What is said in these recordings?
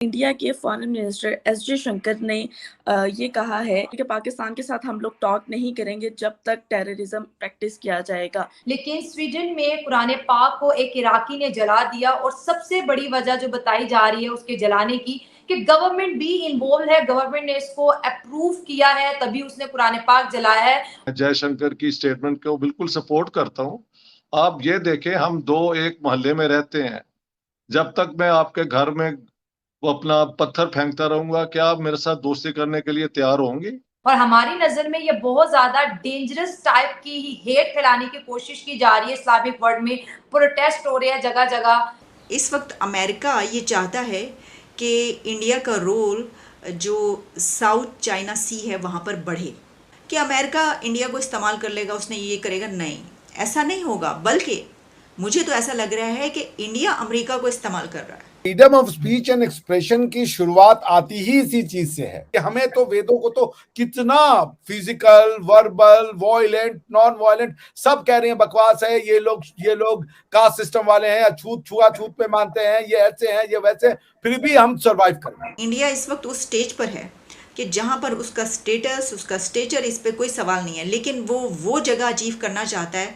India के foreign minister S Jaishankar ने ये कहा है कि पाकिस्तान के साथ हम लोग टॉक नहीं करेंगे जब तक टेररिज्म प्रैक्टिस किया जाएगा। लेकिन स्वीडन में कुरान पाक को एक इराकी ने जला दिया और सबसे बड़ी वजह जो बताई जा रही है उसके जलाने की कि गवर्नमेंट भी इन्वॉल्व है, गवर्नमेंट ने इसको अप्रूव किया है तभी उसने कुरान पाक जलाया है। जयशंकर की स्टेटमेंट को बिल्कुल सपोर्ट करता हूँ। आप ये देखें, हम दो एक मोहल्ले में रहते हैं, जब तक मैं आपके घर में वो अपना पत्थर फेंकता रहूंगा, क्या आप मेरे साथ दोस्ती करने के लिए तैयार होंगे? और हमारी नजर में ये बहुत ज्यादा डेंजरस टाइप की हेट फैलाने की कोशिश की जा रही है। इस्लामिक वर्ल्ड में प्रोटेस्ट हो रहे हैं जगह जगह। इस वक्त अमेरिका ये चाहता है कि इंडिया का रोल जो साउथ चाइना सी है वहाँ पर बढ़े, कि अमेरिका इंडिया को इस्तेमाल कर लेगा, उसने ये करेगा। नहीं, ऐसा नहीं होगा, बल्कि मुझे तो ऐसा लग रहा है कि इंडिया अमेरिका को इस्तेमाल कर रहा है। Freedom of speech and expression की शुरुआत आती ही इसी चीज से है कि हमें तो वेदों को तो कितना physical, verbal, violent, non violent सब कह रहे हैं बकवास है, ये लोग कास्ट सिस्टम वाले हैं, छुआछूत पे मानते हैं, ये ऐसे हैं, ये वैसे, फिर भी हम सरवाइव कर रहे हैं। इंडिया इस वक्त उस स्टेज पर है कि जहाँ पर उसका स्टेटस, उसका स्टेचर, इस पे कोई सवाल नहीं है, लेकिन वो जगह अचीव करना चाहता है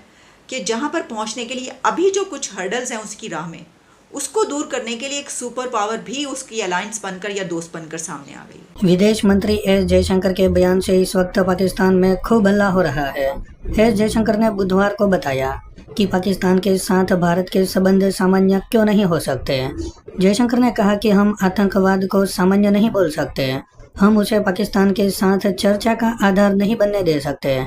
कि जहाँ पर पहुँचने के लिए अभी जो कुछ हर्डल्स हैं उसकी राह में, उसको दूर करने के लिए एक सुपर पावर भी उसकी अलायंस बनकर या दोस्त बनकर सामने आ गई। विदेश मंत्री एस जयशंकर के बयान से इस वक्त पाकिस्तान में खूब हल्ला हो रहा है। एस जयशंकर ने बुधवार को बताया कि पाकिस्तान के साथ भारत के संबंध सामान्य क्यों नहीं हो सकते। जयशंकर ने कहा कि हम आतंकवाद को सामान्य नहीं बोल सकते, हम उसे पाकिस्तान के साथ चर्चा का आधार नहीं बनने दे सकते।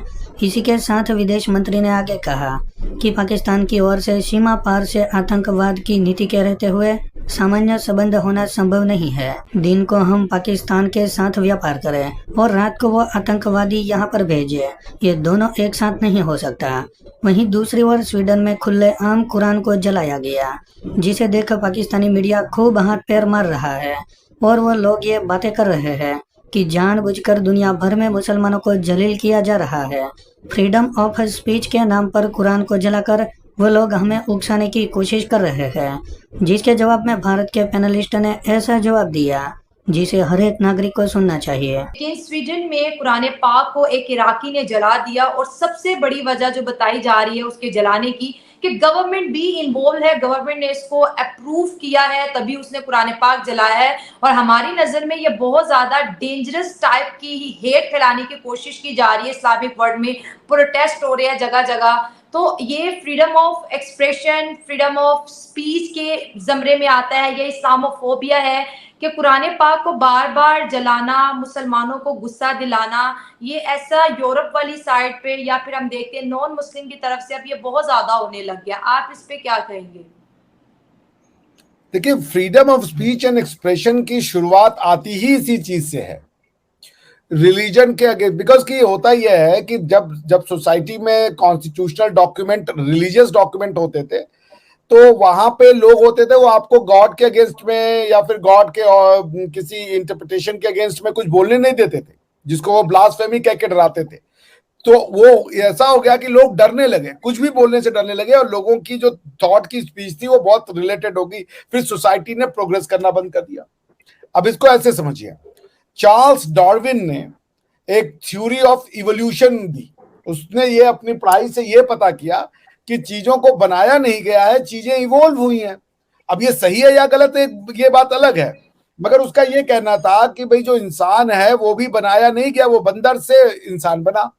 इसी के साथ विदेश मंत्री ने आगे कहा कि पाकिस्तान की ओर से सीमा पार से आतंकवाद की नीति के रहते हुए सामान्य संबंध होना संभव नहीं है। दिन को हम पाकिस्तान के साथ व्यापार करें और रात को वो आतंकवादी यहाँ पर भेजे, ये दोनों एक साथ नहीं हो सकता। वहीं दूसरी ओर स्वीडन में खुलेआम कुरान को जलाया गया, जिसे देख पाकिस्तानी मीडिया खूब हाथ पैर मार रहा है और वो लोग ये बातें कर रहे हैं कि जानबूझकर दुनिया भर में मुसलमानों को जलील किया जा रहा है। फ्रीडम ऑफ स्पीच के नाम पर कुरान को जलाकर वो लोग हमें उकसाने की कोशिश कर रहे हैं, जिसके जवाब में भारत के पैनलिस्ट ने ऐसा जवाब दिया जिसे हर एक नागरिक को सुनना चाहिए। लेकिन स्वीडन में कुरान पाक को एक इराकी ने जला दिया और सबसे बड़ी वजह जो बताई जा रही है उसके जलाने की कि गवर्नमेंट भी इन्वॉल्व है, गवर्नमेंट ने इसको अप्रूव किया है तभी उसने कुरान पाक जलाया है। और हमारी नजर में ये बहुत ज्यादा डेंजरस टाइप की हेट फैलाने की कोशिश की जा रही है। इस्लामिक वर्ल्ड में प्रोटेस्ट हो रहे हैं जगह जगह। तो ये freedom of expression, freedom of speech के जमरे में आता है। ये इस्लामोफोबिया है कि कुरान पाक को बार बार जलाना, मुसलमानों को गुस्सा दिलाना, ये ऐसा यूरोप वाली साइड पे या फिर हम देखते हैं नॉन मुस्लिम की तरफ से अब ये बहुत ज्यादा होने लग गया। आप इस पे क्या कहेंगे? देखिए, freedom of speech and expression की शुरुआत आती ही इसी चीज से है, रिलीजन के अगेंस्ट। बिकॉज कि होता यह है कि जब सोसाइटी में कॉन्स्टिट्यूशनल डॉक्यूमेंट, रिलीजियस डॉक्यूमेंट होते थे, तो वहां पे लोग होते थे वो आपको गॉड के अगेंस्ट में या फिर गॉड के और किसी इंटरप्रिटेशन के अगेंस्ट में कुछ बोलने नहीं देते थे, जिसको वो ब्लास्फेमी कह के डराते थे। तो वो ऐसा हो गया कि लोग डरने लगे, कुछ भी बोलने से डरने लगे, और लोगों की जो थॉट की स्पीच थी वो बहुत रिलेटेड होगी। फिर सोसाइटी ने प्रोग्रेस करना बंद कर दिया। अब इसको ऐसे समझिए, चार्ल्स डार्विन ने एक थ्योरी ऑफ इवोल्यूशन दी। उसने ये अपनी पढ़ाई से ये पता किया कि चीजों को बनाया नहीं गया है, चीजें इवोल्व हुई हैं। अब ये सही है या गलत है ये बात अलग है, मगर उसका ये कहना था कि भाई जो इंसान है वो भी बनाया नहीं गया, वो बंदर से इंसान बना।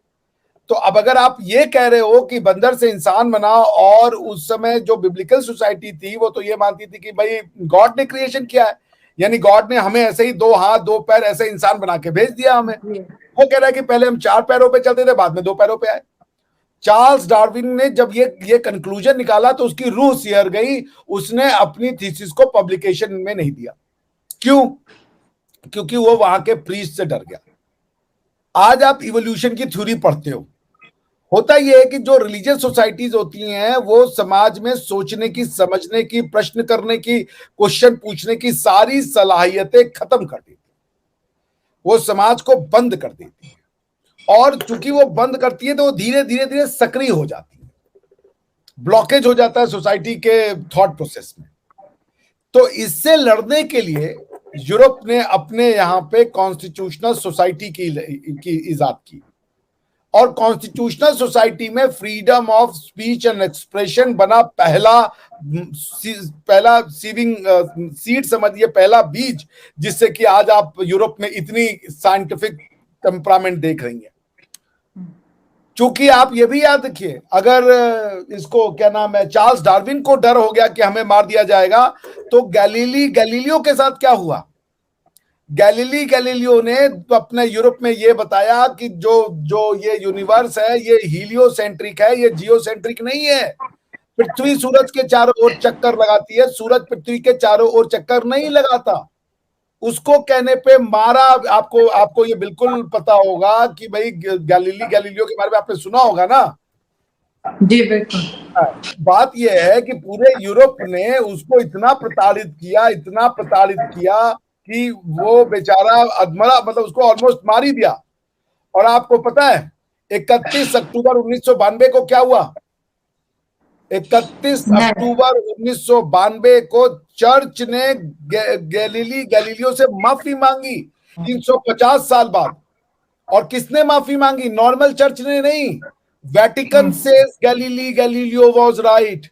तो अब अगर आप ये कह रहे हो कि बंदर से इंसान बना, और उस समय जो बिब्लिकल सोसाइटी थी वो तो ये मानती थी कि भाई गॉड ने क्रिएशन किया है, यानी गॉड ने हमें ऐसे ही 2 हाथ 2 पैर ऐसे इंसान बना के भेज दिया हमें। वो कह रहा है कि पहले हम 4 पैरों पे चलते थे, बाद में 2 पैरों पे आए। चार्ल्स डार्विन ने जब ये कंक्लूजन निकाला तो उसकी रूह सिहर गई। उसने अपनी थीसिस को पब्लिकेशन में नहीं दिया। क्यों? क्योंकि वो वहां के प्रीस्ट से डर गया। आज आप इवोल्यूशन की थ्योरी पढ़ते हो, होता यह है कि जो रिलीजियस सोसाइटीज होती हैं वो समाज में सोचने की, समझने की, प्रश्न करने की, क्वेश्चन पूछने की सारी सलाहियतें खत्म कर देती, वो समाज को बंद कर देती है। और चूंकि वो बंद करती है तो वो धीरे धीरे सक्रिय हो जाती है, ब्लॉकेज हो जाता है सोसाइटी के थॉट प्रोसेस में। तो इससे लड़ने के लिए यूरोप ने अपने यहाँ पे कॉन्स्टिट्यूशनल सोसाइटी की इजाद की, और कॉन्स्टिट्यूशनल सोसाइटी में freedom of speech and expression बना पहला सीड समझिए, पहला बीज, जिससे कि आज आप यूरोप में इतनी साइंटिफिक टेम्परामेंट देख रही हैं। चूंकि आप ये भी याद रखिए, अगर इसको क्या नाम है, चार्ल्स डार्विन को डर हो गया कि हमें मार दिया जाएगा, तो गैलीलियो के साथ क्या हुआ? गैलीलियो ने अपने यूरोप में ये बताया कि जो ये यूनिवर्स है ये हीलियोसेंट्रिक है, ये जियोसेंट्रिक नहीं है। पृथ्वी सूरज के चारों ओर चक्कर लगाती है, सूरज पृथ्वी के चारों ओर चक्कर नहीं लगाता। उसको कहने पे मारा। आपको ये बिल्कुल पता होगा कि भाई गैलीलियो के बारे में आपने सुना होगा ना? जी बिल्कुल। बात यह है कि पूरे यूरोप ने उसको इतना प्रताड़ित किया कि वो बेचारा अधमरा, मतलब उसको ऑलमोस्ट मार ही दिया। और आपको पता है 31 अक्टूबर 1992 को क्या हुआ? 31 अक्टूबर 1992 को चर्च ने गैलीलियो से माफी मांगी 350 साल बाद। और किसने माफी मांगी? नॉर्मल चर्च ने नहीं, Vatican says Galileo was right.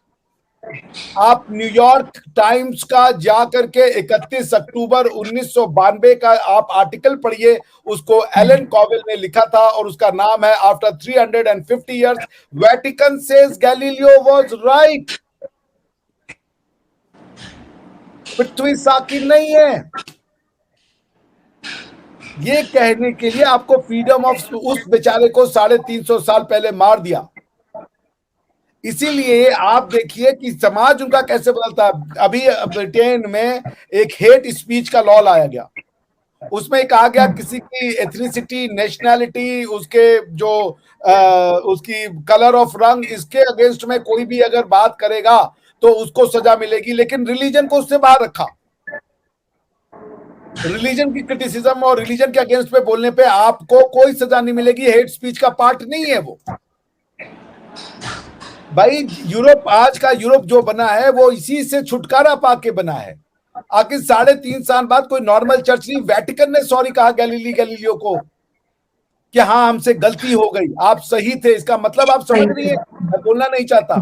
आप न्यूयॉर्क टाइम्स का जा करके 31 अक्टूबर 1992 का आप आर्टिकल पढ़िए, उसको एलन कॉवेल ने लिखा था और उसका नाम है after 350 years Vatican says Galileo was right. पृथ्वी साकी नहीं है। ये कहने के लिए आपको फ्रीडम ऑफ, उस बेचारे को 350 साल पहले मार दिया। इसीलिए आप देखिए कि समाज उनका कैसे बदलता है। अभी ब्रिटेन में एक हेट स्पीच का लॉ लाया गया, उसमें कहा गया किसी की एथनिसिटी, नेशनैलिटी, उसके जो उसकी कलर ऑफ रंग, इसके अगेंस्ट में कोई भी अगर बात करेगा तो उसको सजा मिलेगी। लेकिन रिलीजन को उससे बाहर रखा। रिलीजन की क्रिटिसिज्म और रिलीजन के अगेंस्ट में बोलने पे आपको कोई सजा नहीं मिलेगी, हेट स्पीच का पार्ट नहीं है वो। भाई यूरोप, आज का यूरोप जो बना है वो इसी से छुटकारा पाके बना है। आखिर 3.5 साल बाद कोई नॉर्मल चर्च नहीं, वेटिकन ने सॉरी कहा गैलीलियो को कि हाँ हमसे गलती हो गई, आप सही थे। इसका मतलब आप समझ रही है, मैं बोलना नहीं चाहता।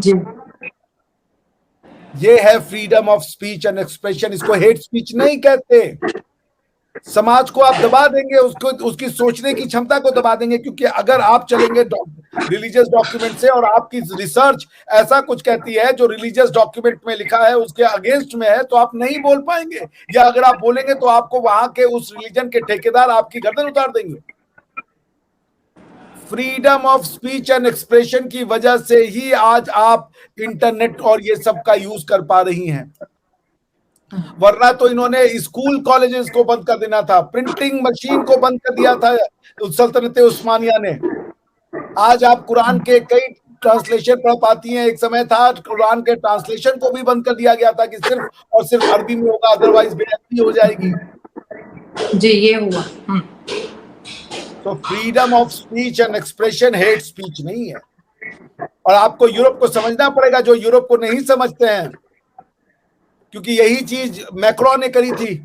ये है freedom of speech and expression, इसको हेट स्पीच नहीं कहते। समाज को आप दबा देंगे, उसको, उसकी सोचने की क्षमता को दबा देंगे। क्योंकि अगर आप चलेंगे रिलीजियस डॉक्यूमेंट से और आपकी रिसर्च ऐसा कुछ कहती है जो रिलीजियस डॉक्यूमेंट में लिखा है उसके अगेंस्ट में है, तो आप नहीं बोल पाएंगे, या अगर आप बोलेंगे तो आपको वहां के उस रिलीजन के ठेकेदार आपकी गर्दन उतार देंगे। Freedom of speech and expression की वजह से ही आज आप इंटरनेट और ये सब का यूज कर पा रही हैं, वरना तो इन्होंने स्कूल कॉलेजेस को बंद कर देना था, प्रिंटिंग मशीन को बंद कर दिया था सल्तनत उस्मानिया ने। आज आप कुरान के कई ट्रांसलेशन पढ़ पाती हैं। एक समय था कुरान के ट्रांसलेशन को भी बंद कर दिया गया था कि सिर्फ और सिर्फ अरबी में होगा, अदरवाइज बेअदबी हो जाएगी। जी ये हुआ। तो freedom of speech and expression hate speech नहीं है। और आपको यूरोप को समझना पड़ेगा, जो यूरोप को नहीं समझते हैं, क्योंकि यही चीज मैक्रो ने करी थी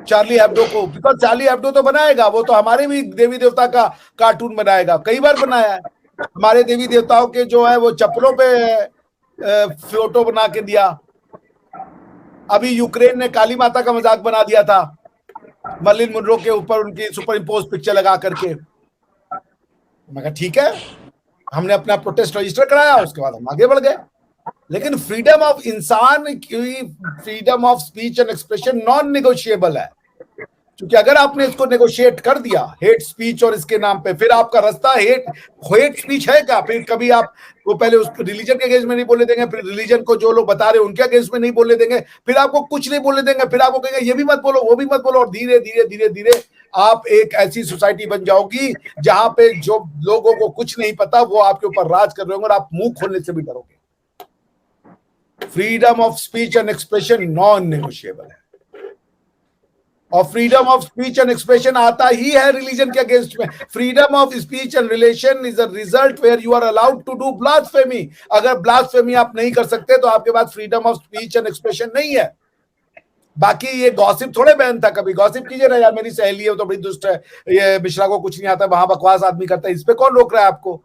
चार्ली हेब्डो को। बिकॉज चार्ली हेब्डो तो बनाएगा, वो तो हमारे भी देवी देवता का कार्टून बनाएगा, कई बार बनाया है। हमारे देवी देवताओं के जो है वो चप्पलों पे फोटो बना के दिया। अभी यूक्रेन ने काली माता का मजाक बना दिया था मर्लिन मुनरो के ऊपर, उनकी सुपर इम्पोज पिक्चर लगा करके। मैं कहा ठीक है, हमने अपना प्रोटेस्ट रजिस्टर कराया, उसके बाद हम आगे बढ़ गए। लेकिन फ्रीडम ऑफ इंसान की, freedom of speech and expression non negotiable है। क्योंकि अगर आपने इसको नेगोशिएट कर दिया हेट स्पीच और इसके नाम पे, फिर आपका रास्ता हेट स्पीच है क्या? फिर कभी आप वो पहले उस रिलीजन के अगेंस्ट में नहीं बोलने देंगे, फिर रिलीजन को जो लोग बता रहे हैं उनके अगेंस्ट में नहीं बोलने देंगे, फिर आपको कुछ नहीं बोलने देंगे, फिर आपको कहेंगे ये भी मत बोलो, वो भी मत बोलो। और धीरे धीरे धीरे धीरे आप एक ऐसी सोसाइटी बन जाओगी जहां पे जो लोगों को कुछ नहीं पता वो आपके ऊपर राज कर रहे होंगे और आप मुंह खोलने से भी डरोगे। Freedom of speech and expression non negotiable है। और freedom of speech and expression आता ही है रिलीजन के अगेंस्ट में। Freedom of speech and relation is a result where you are allowed to do blasphemy. अगर ब्लास्फेमी आप नहीं कर सकते तो आपके पास freedom of speech and expression नहीं है। बाकी ये गॉसिप थोड़े बैन था, कभी गॉसिप कीजिए ना यार, मेरी सहेली है वो तो बड़ी दुष्ट है, ये मिश्रा को कुछ नहीं आता, वहां बकवास आदमी करता है, इस पे कौन रोक रहा है आपको?